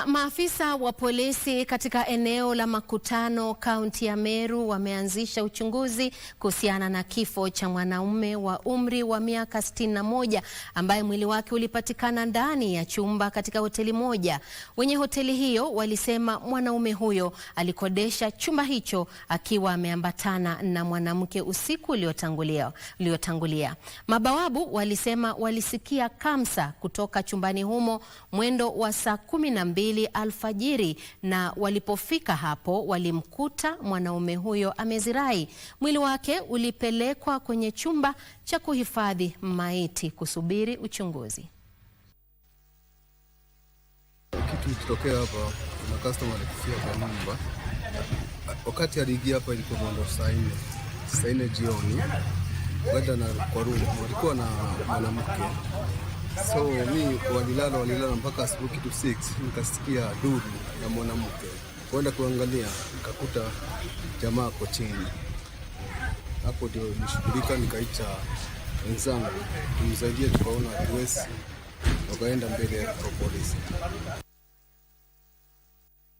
Maafisa wa polisi katika eneo la Makutano, kaunti ya Meru wameanzisha uchunguzi kuhusiana na kifo cha mwanaume wa umri wa miaka 61 ambaye mwili wake ulipatikana ndani ya chumba katika hoteli moja. Wenye hoteli hiyo walisema mwanaume huyo alikodesha chumba hicho akiwa ameambatana na mwanamke usiku uliotangulia. Mabawabu walisema walisikia kamsa kutoka chumbani humo mwendo wa saa 12 alfajiri, na walipofika hapo walimkuta mwanaume huyo amezirai. Mwili wake ulipelekwa kwenye chumba cha kuhifadhi maiti kusubiri uchunguzi. Kitu kitokea hapa, kuna customer alifika kwa nyumba. Wakati aliingia hapa ilikuwa mwendo saa 4 jioni. Wenda na kwa room walikuwa na mwanamke. So mi walilala mpaka asubuhi kitu 6, nikasikia duru na mwanamke. Kwenda kuangalia nikakuta jamaa hapo chini. Hapo ndio nishughulika, nikaita wenzangu tumsaidie, tukaona hatuwezi, wakaenda mbele kwa polisi.